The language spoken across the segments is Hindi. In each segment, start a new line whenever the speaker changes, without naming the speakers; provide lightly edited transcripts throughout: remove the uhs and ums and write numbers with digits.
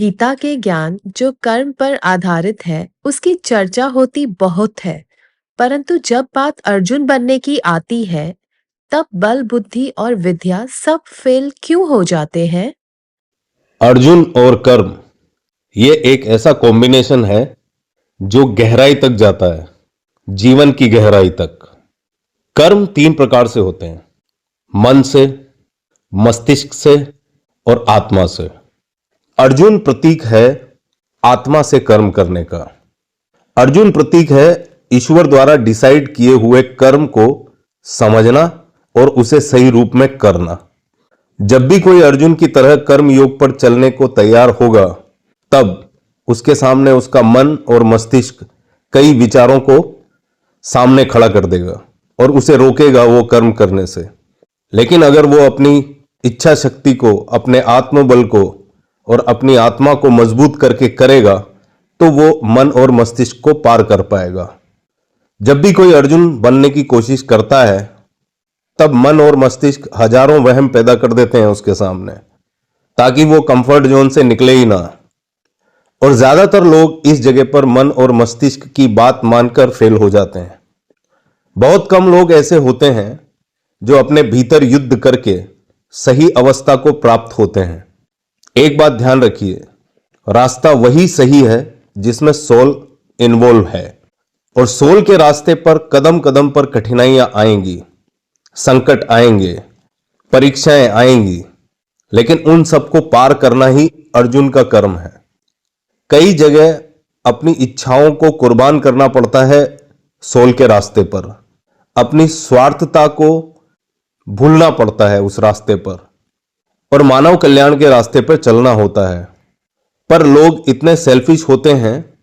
गीता के ज्ञान जो कर्म पर आधारित है, उसकी चर्चा होती बहुत है। परंतु जब बात अर्जुन बनने की आती है, तब बल, बुद्धि और विद्या सब फेल क्यों हो जाते हैं?
अर्जुन और कर्म ये एक ऐसा कॉम्बिनेशन है जो गहराई तक जाता है, जीवन की गहराई तक। कर्म तीन प्रकार से होते हैं: मन से, मस्तिष्क से और आत्मा से। अर्जुन प्रतीक है आत्मा से कर्म करने का। अर्जुन प्रतीक है ईश्वर द्वारा डिसाइड किए हुए कर्म को समझना और उसे सही रूप में करना। जब भी कोई अर्जुन की तरह कर्म योग पर चलने को तैयार होगा, तब उसके सामने उसका मन और मस्तिष्क कई विचारों को सामने खड़ा कर देगा और उसे रोकेगा वो कर्म करने से। लेकिन अगर वो अपनी इच्छा शक्ति को, अपने आत्मबल को और अपनी आत्मा को मजबूत करके करेगा, तो वो मन और मस्तिष्क को पार कर पाएगा। जब भी कोई अर्जुन बनने की कोशिश करता है, तब मन और मस्तिष्क हजारों वहम पैदा कर देते हैं उसके सामने, ताकि वो कंफर्ट जोन से निकले ही ना। और ज्यादातर लोग इस जगह पर मन और मस्तिष्क की बात मानकर फेल हो जाते हैं। बहुत कम लोग ऐसे होते हैं जो अपने भीतर युद्ध करके सही अवस्था को प्राप्त होते हैं। एक बात ध्यान रखिए, रास्ता वही सही है जिसमें सोल इन्वॉल्व है। और सोल के रास्ते पर कदम कदम पर कठिनाइयां आएंगी, संकट आएंगे, परीक्षाएं आएंगी, लेकिन उन सबको पार करना ही अर्जुन का कर्म है। कई जगह अपनी इच्छाओं को कुर्बान करना पड़ता है सोल के रास्ते पर। अपनी स्वार्थता को भूलना पड़ता है उस रास्ते पर और मानव कल्याण के रास्ते पर चलना होता है। पर लोग इतने सेल्फिश होते हैं,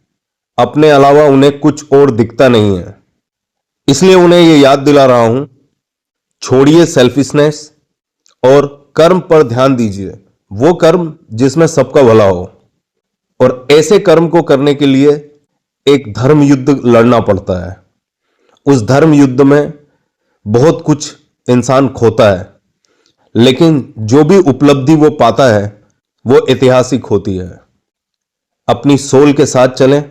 अपने अलावा उन्हें कुछ और दिखता नहीं है। इसलिए उन्हें यह याद दिला रहा हूं, छोड़िए सेल्फिशनेस और कर्म पर ध्यान दीजिए, वो कर्म जिसमें सबका भला हो। और ऐसे कर्म को करने के लिए एक धर्म युद्ध लड़ना पड़ता है। उस धर्म युद्ध में बहुत कुछ इंसान खोता है, लेकिन जो भी उपलब्धि वो पाता है वो ऐतिहासिक होती है। अपनी सोल के साथ चलें,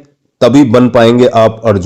तभी बन पाएंगे आप अर्जुन।